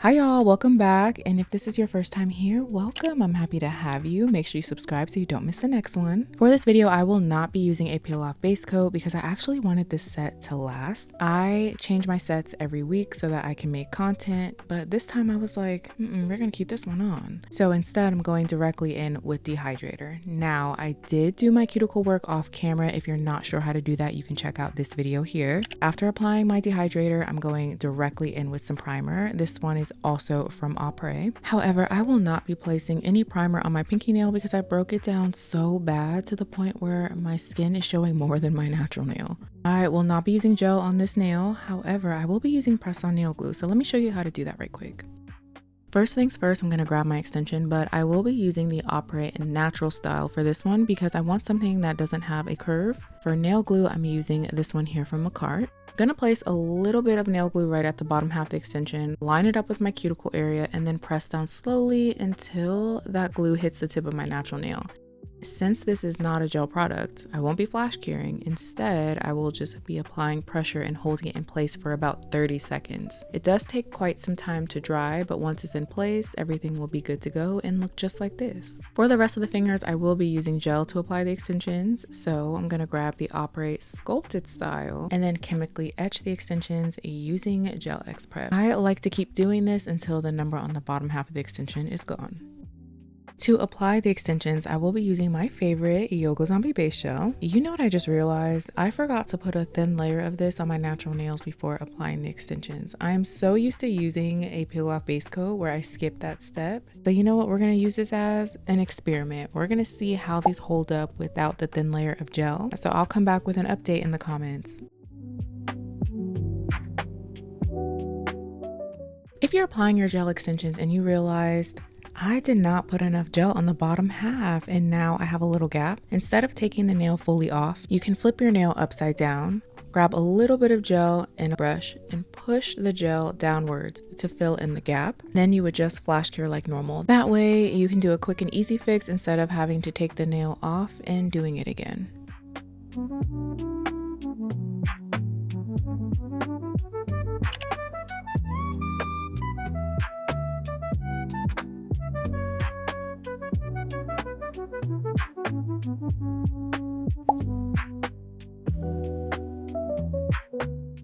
Hi y'all, welcome back. And if this is your first time here, welcome. I'm happy to have you. Make sure you subscribe so you don't miss the next one. For this video, I will not be using a peel off base coat because I actually wanted this set to last. I change my sets every week so that I can make content, but this time I was like, we're gonna keep this one on. So instead, I'm going directly in with dehydrator. Now, I did do my cuticle work off camera. If you're not sure how to do that, you can check out this video here. After applying my dehydrator, I'm going directly in with some primer. This one is also from Après. However, I will not be placing any primer on my pinky nail because I broke it down so bad to the point where my skin is showing more than my natural nail. I will not be using gel on this nail. However, I will be using press-on nail glue. So let me show you how to do that right quick. First things first, I'm going to grab my extension, but I will be using the Après natural style for this one because I want something that doesn't have a curve. For nail glue, I'm using this one here from Makartt. Gonna place a little bit of nail glue right at the bottom half of the extension, line it up with my cuticle area, and then press down slowly until that glue hits the tip of my natural nail. Since this is not a gel product, I won't be flash curing. Instead, I will just be applying pressure and holding it in place for about 30 seconds. It does take quite some time to dry, but once it's in place, everything will be good to go and look just like this. For the rest of the fingers, I will be using gel to apply the extensions. So I'm gonna grab the Après sculpted style and then chemically etch the extensions using Gel X Prep. I like to keep doing this until the number on the bottom half of the extension is gone. To apply the extensions, I will be using my favorite Yoga Zombie base gel. You know what I just realized? I forgot to put a thin layer of this on my natural nails before applying the extensions. I am so used to using a peel off base coat where I skip that step. So you know what we're gonna use this as? An experiment. We're gonna see how these hold up without the thin layer of gel. So I'll come back with an update in the comments. If you're applying your gel extensions and you realized, I did not put enough gel on the bottom half and now I have a little gap. Instead of taking the nail fully off, you can flip your nail upside down, grab a little bit of gel and a brush and push the gel downwards to fill in the gap. Then you would just flash cure like normal. That way you can do a quick and easy fix instead of having to take the nail off and doing it again.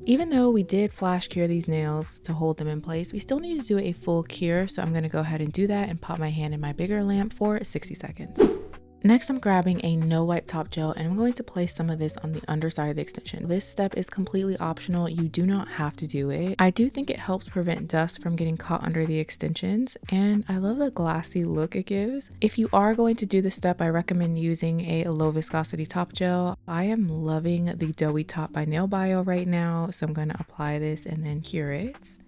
Even though we did flash cure these nails to hold them in place, we still need to do a full cure. So I'm going to go ahead and do that and pop my hand in my bigger lamp for 60 seconds. Next, I'm grabbing a no wipe top gel and I'm going to place some of this on the underside of the extension. This step is completely optional. You do not have to do it. I do think it helps prevent dust from getting caught under the extensions, and I love the glassy look it gives. If you are going to do this step, I recommend using a low viscosity top gel. I am loving the Doughy Top by Nail Bio right now, so I'm going to apply this and then cure it.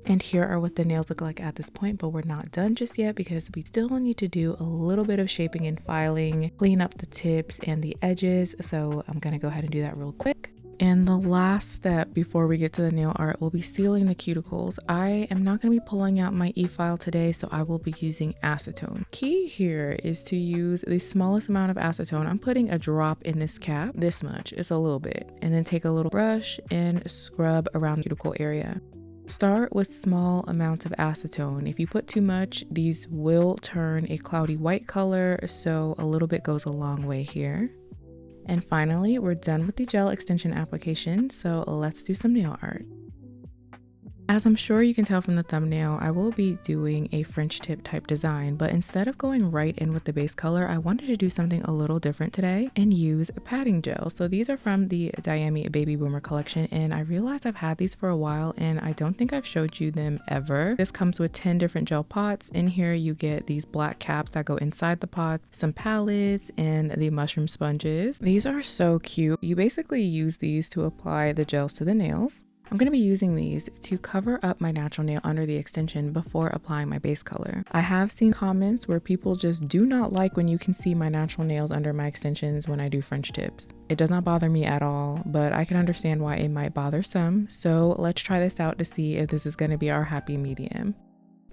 And here are what the nails look like at this point, but we're not done just yet because we still need to do a little bit of shaping and filing, clean up the tips and the edges. So I'm gonna go ahead and do that real quick. And the last step before we get to the nail art will be sealing the cuticles. I am not going to be pulling out my e-file today, so I will be using acetone. Key here is to use the smallest amount of acetone. I'm putting a drop in this cap, this much, it's a little bit, and then take a little brush and scrub around the cuticle area. Start with small amounts of acetone. If you put too much, these will turn a cloudy white color, so a little bit goes a long way here. And finally, we're done with the gel extension application, so let's do some nail art. As I'm sure you can tell from the thumbnail, I will be doing a French tip type design, but instead of going right in with the base color, I wanted to do something a little different today and use a padding gel. So these are from the Diami Baby Boomer collection, and I realized I've had these for a while and I don't think I've showed you them ever. This comes with 10 different gel pots. In here you get these black caps that go inside the pots, some palettes, and the mushroom sponges. These are so cute. You basically use these to apply the gels to the nails. I'm going to be using these to cover up my natural nail under the extension before applying my base color. I have seen comments where people just do not like when you can see my natural nails under my extensions when I do French tips. It does not bother me at all, but I can understand why it might bother some. So let's try this out to see if this is going to be our happy medium.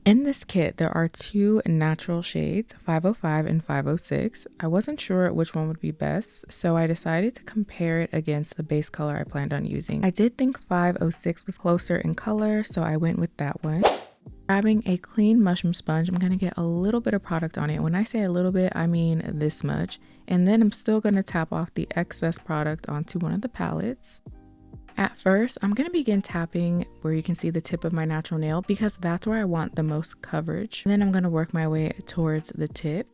In this kit, there are two natural shades, 505 and 506. I wasn't sure which one would be best, so I decided to compare it against the base color I planned on using. I did think 506 was closer in color, so I went with that one. Grabbing a clean mushroom sponge, I'm going to get a little bit of product on it. When I say a little bit, I mean this much. And then I'm still going to tap off the excess product onto one of the palettes. At first, I'm going to begin tapping where you can see the tip of my natural nail because that's where I want the most coverage. And then I'm going to work my way towards the tip.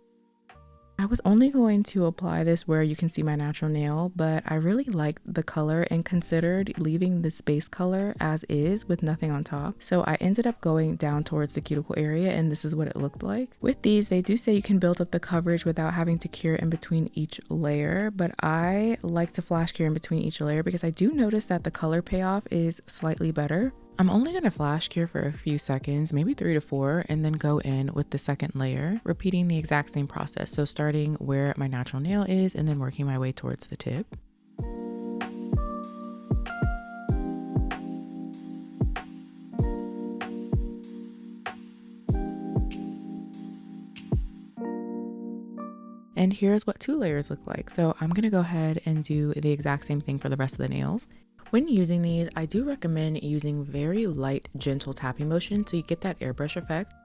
I was only going to apply this where you can see my natural nail, but I really liked the color and considered leaving this base color as is with nothing on top. So I ended up going down towards the cuticle area, and this is what it looked like. With these, they do say you can build up the coverage without having to cure in between each layer, but I like to flash cure in between each layer because I do notice that the color payoff is slightly better. I'm only going to flash cure for a few seconds, maybe 3 to 4, and then go in with the second layer, repeating the exact same process. So starting where my natural nail is and then working my way towards the tip. And here's what 2 layers look like. So I'm going to go ahead and do the exact same thing for the rest of the nails. When using these, I do recommend using very light, gentle tapping motion so you get that airbrush effect.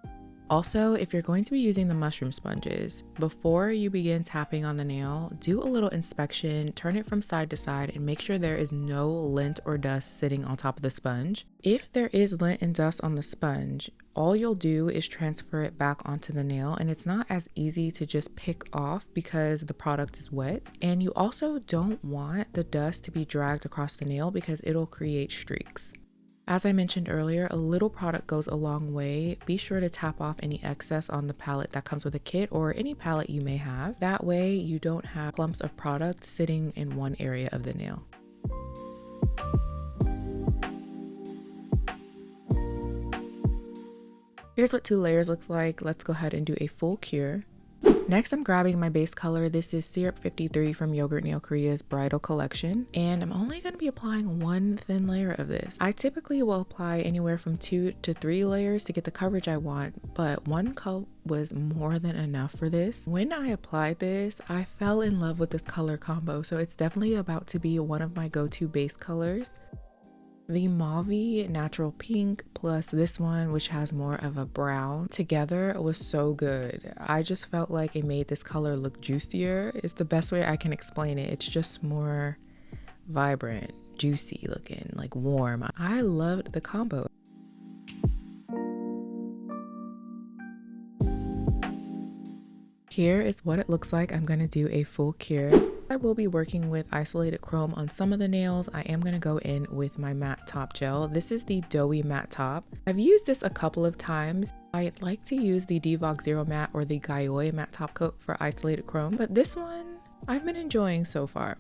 Also, if you're going to be using the mushroom sponges, before you begin tapping on the nail, do a little inspection, turn it from side to side, and make sure there is no lint or dust sitting on top of the sponge. If there is lint and dust on the sponge, all you'll do is transfer it back onto the nail, and it's not as easy to just pick off because the product is wet. And you also don't want the dust to be dragged across the nail because it'll create streaks. As I mentioned earlier, a little product goes a long way. Be sure to tap off any excess on the palette that comes with a kit or any palette you may have. That way you don't have clumps of product sitting in one area of the nail. Here's what 2 layers looks like. Let's go ahead and do a full cure. Next, I'm grabbing my base color. This is Syrup 53 from Yogurt Nail Korea's Bridal Collection, and I'm only going to be applying 1 thin layer of this. I typically will apply anywhere from 2 to 3 layers to get the coverage I want, but 1 coat was more than enough for this. When I applied this, I fell in love with this color combo, so it's definitely about to be one of my go-to base colors. The mauve natural pink plus this one, which has more of a brown, together was so good. I just felt like it made this color look juicier. It's the best way I can explain it. It's just more vibrant, juicy looking, like warm. I loved the combo. Here is what it looks like. I'm going to do a full cure. I will be working with isolated chrome on some of the nails. I am going to go in with my matte top gel. This is the Doughy Matte Top. I've used this a couple of times. I like to use the Divox Zero Matte or the Gayoi Matte Top Coat for isolated chrome, but this one I've been enjoying so far.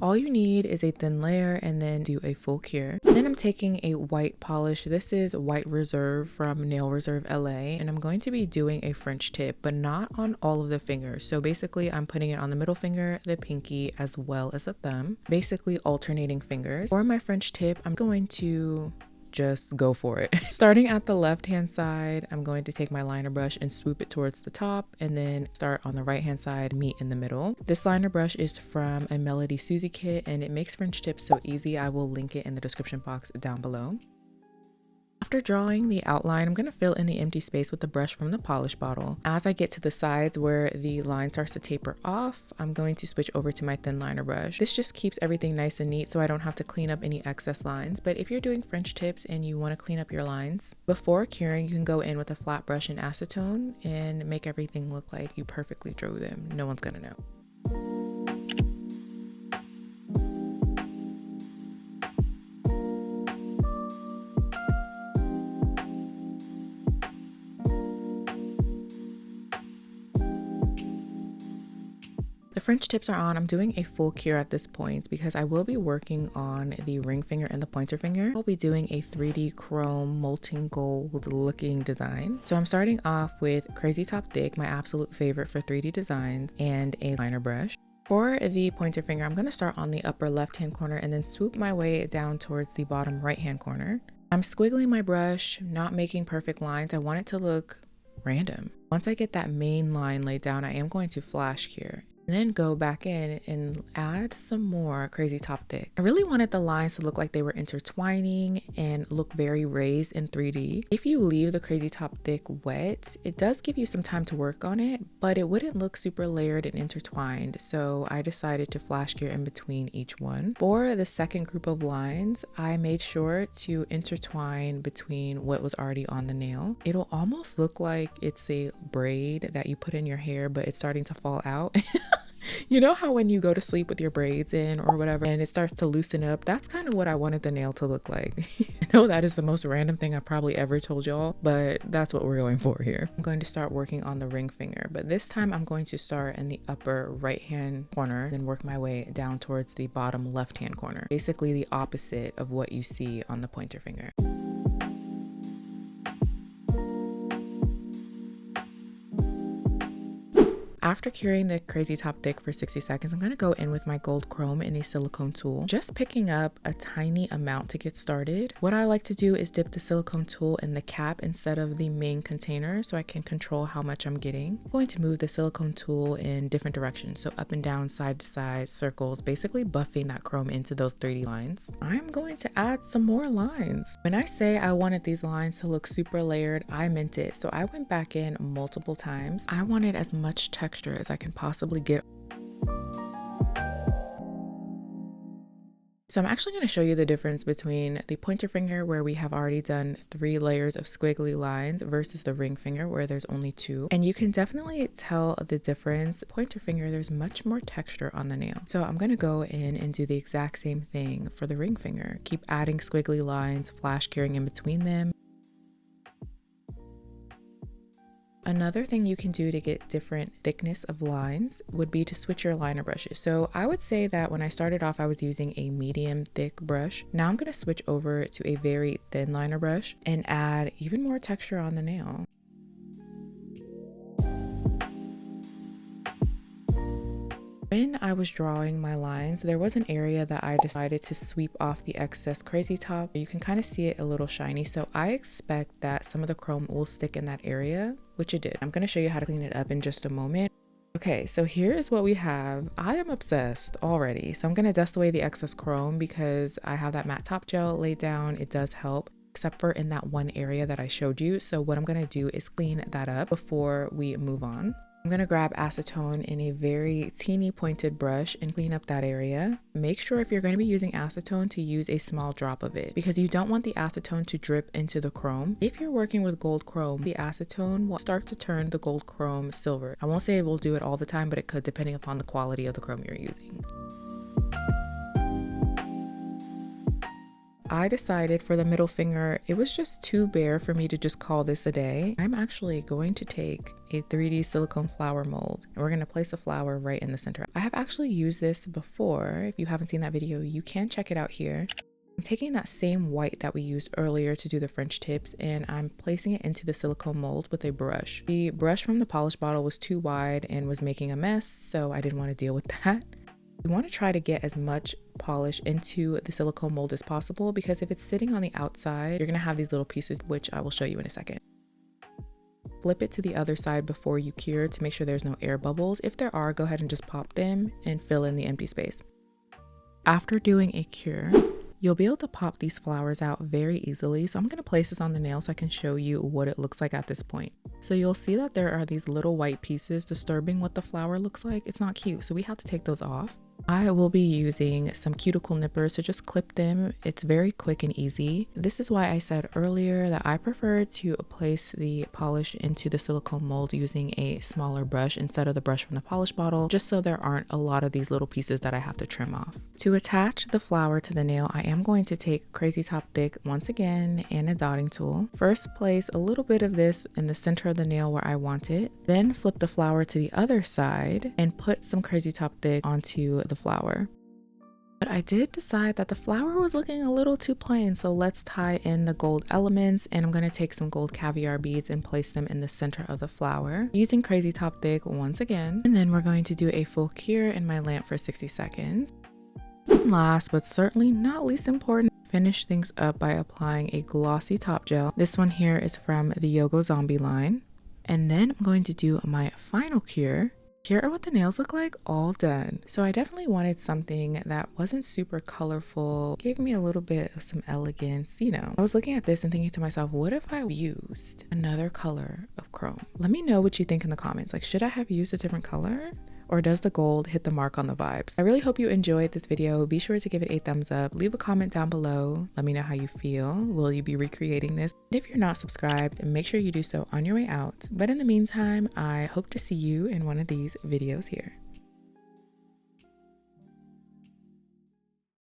All you need is a thin layer and then do a full cure. Then I'm taking a white polish. This is White Reserve from Nail Reserve LA, and I'm going to be doing a French tip, but not on all of the fingers. So basically I'm putting it on the middle finger, the pinky, as well as the thumb, basically alternating fingers. For my French tip, I'm going to just go for it. Starting at the left hand side, I'm going to take my liner brush and swoop it towards the top, and then start on the right hand side, meet in the middle. This liner brush is from a Melody Susie kit, and it makes French tips so easy. I will link it in the description box down below. After drawing the outline, I'm going to fill in the empty space with the brush from the polish bottle. As I get to the sides where the line starts to taper off, I'm going to switch over to my thin liner brush. This just keeps everything nice and neat so I don't have to clean up any excess lines. But if you're doing French tips and you want to clean up your lines, before curing, you can go in with a flat brush and acetone and make everything look like you perfectly drew them. No one's going to know. The French tips are on. I'm doing a full cure at this point because I will be working on the ring finger and the pointer finger. I'll be doing a 3D chrome molten gold looking design. So I'm starting off with Crazy Top Thick, my absolute favorite for 3D designs, and a liner brush. For the pointer finger, I'm going to start on the upper left hand corner and then swoop my way down towards the bottom right hand corner. I'm squiggling my brush, not making perfect lines. I want it to look random. Once I get that main line laid down, I am going to flash cure. Then go back in and add some more Crazy Top Thick. I really wanted the lines to look like they were intertwining and look very raised in 3D. If you leave the Crazy Top Thick wet, it does give you some time to work on it, but it wouldn't look super layered and intertwined. So I decided to flash cure in between each one. For the second group of lines, I made sure to intertwine between what was already on the nail. It'll almost look like it's a braid that you put in your hair, but it's starting to fall out. You know how when you go to sleep with your braids in or whatever and it starts to loosen up? That's kind of what I wanted the nail to look like. I know that is the most random thing I probably ever told y'all, but that's what we're going for here. I'm going to start working on the ring finger, but this time I'm going to start in the upper right hand corner, then work my way down towards the bottom left hand corner. Basically the opposite of what you see on the pointer finger. After curing the Crazy Top Thick for 60 seconds, I'm going to go in with my gold chrome in a silicone tool, just picking up a tiny amount to get started. What I like to do is dip the silicone tool in the cap instead of the main container so I can control how much I'm getting. I'm going to move the silicone tool in different directions, so up and down, side to side, circles, basically buffing that chrome into those 3D lines. I'm going to add some more lines. When I say I wanted these lines to look super layered, I meant it. So I went back in multiple times. I wanted as much texture as I can possibly get. So I'm actually going to show you the difference between the pointer finger where we have already done 3 layers of squiggly lines versus the ring finger where there's only 2. And you can definitely tell the difference. Pointer finger, there's much more texture on the nail. So I'm going to go in and do the exact same thing for the ring finger. Keep adding squiggly lines, flash curing in between them. Another thing you can do to get different thickness of lines would be to switch your liner brushes. So I would say that when I started off, I was using a medium thick brush. Now I'm going to switch over to a very thin liner brush and add even more texture on the nail. When I was drawing my lines, there was an area that I decided to sweep off the excess Crazy Top. You can kind of see it a little shiny, so I expect that some of the chrome will stick in that area, which it did. I'm going to show you how to clean it up in just a moment. Okay, so here is what we have. I am obsessed already, so I'm going to dust away the excess chrome because I have that matte top gel laid down. It does help, except for in that one area that I showed you. So what I'm going to do is clean that up before we move on. I'm going to grab acetone in a very teeny pointed brush and clean up that area. Make sure if you're going to be using acetone to use a small drop of it because you don't want the acetone to drip into the chrome. If you're working with gold chrome, the acetone will start to turn the gold chrome silver. I won't say it will do it all the time, but it could depending upon the quality of the chrome you're using. I decided for the middle finger, it was just too bare for me to just call this a day. I'm actually going to take a 3D silicone flower mold and we're going to place a flower right in the center. I have actually used this before. If you haven't seen that video, you can check it out here. I'm taking that same white that we used earlier to do the French tips and I'm placing it into the silicone mold with a brush. The brush from the polish bottle was too wide and was making a mess, so I didn't want to deal with that. You want to try to get as much polish into the silicone mold as possible because if it's sitting on the outside, you're going to have these little pieces, which I will show you in a second. Flip it to the other side before you cure to make sure there's no air bubbles. If there are, go ahead and just pop them and fill in the empty space. After doing a cure, you'll be able to pop these flowers out very easily. So I'm going to place this on the nail so I can show you what it looks like at this point. So you'll see that there are these little white pieces disturbing what the flower looks like. It's not cute, so we have to take those off. I will be using some cuticle nippers to just clip them. It's very quick and easy. This is why I said earlier that I prefer to place the polish into the silicone mold using a smaller brush instead of the brush from the polish bottle, just so there aren't a lot of these little pieces that I have to trim off. To attach the flower to the nail, I am going to take Crazy Top Thick once again and a dotting tool. First, place a little bit of this in the center of the nail where I want it. Then flip the flower to the other side and put some Crazy Top Thick onto the flower. But I did decide that the flower was looking a little too plain, so let's tie in the gold elements, and I'm going to take some gold caviar beads and place them in the center of the flower using Crazy Top Thick once again. And then we're going to do a full cure in my lamp for 60 seconds. Last but certainly not least important, finish things up by applying a glossy top gel. This one here is from the Yogo Zombie line. And then I'm going to do my final cure Here are what the nails look like all done. So I definitely wanted something that wasn't super colorful, gave me a little bit of some elegance, you know. I was looking at this and thinking to myself, what if I used another color of chrome? Let me know what you think in the comments. Like, should I have used a different color? Or does the gold hit the mark on the vibes? I really hope you enjoyed this video. Be sure to give it a thumbs up. Leave a comment down below. Let me know how you feel. Will you be recreating this? And if you're not subscribed, make sure you do so on your way out. But in the meantime, I hope to see you in one of these videos here.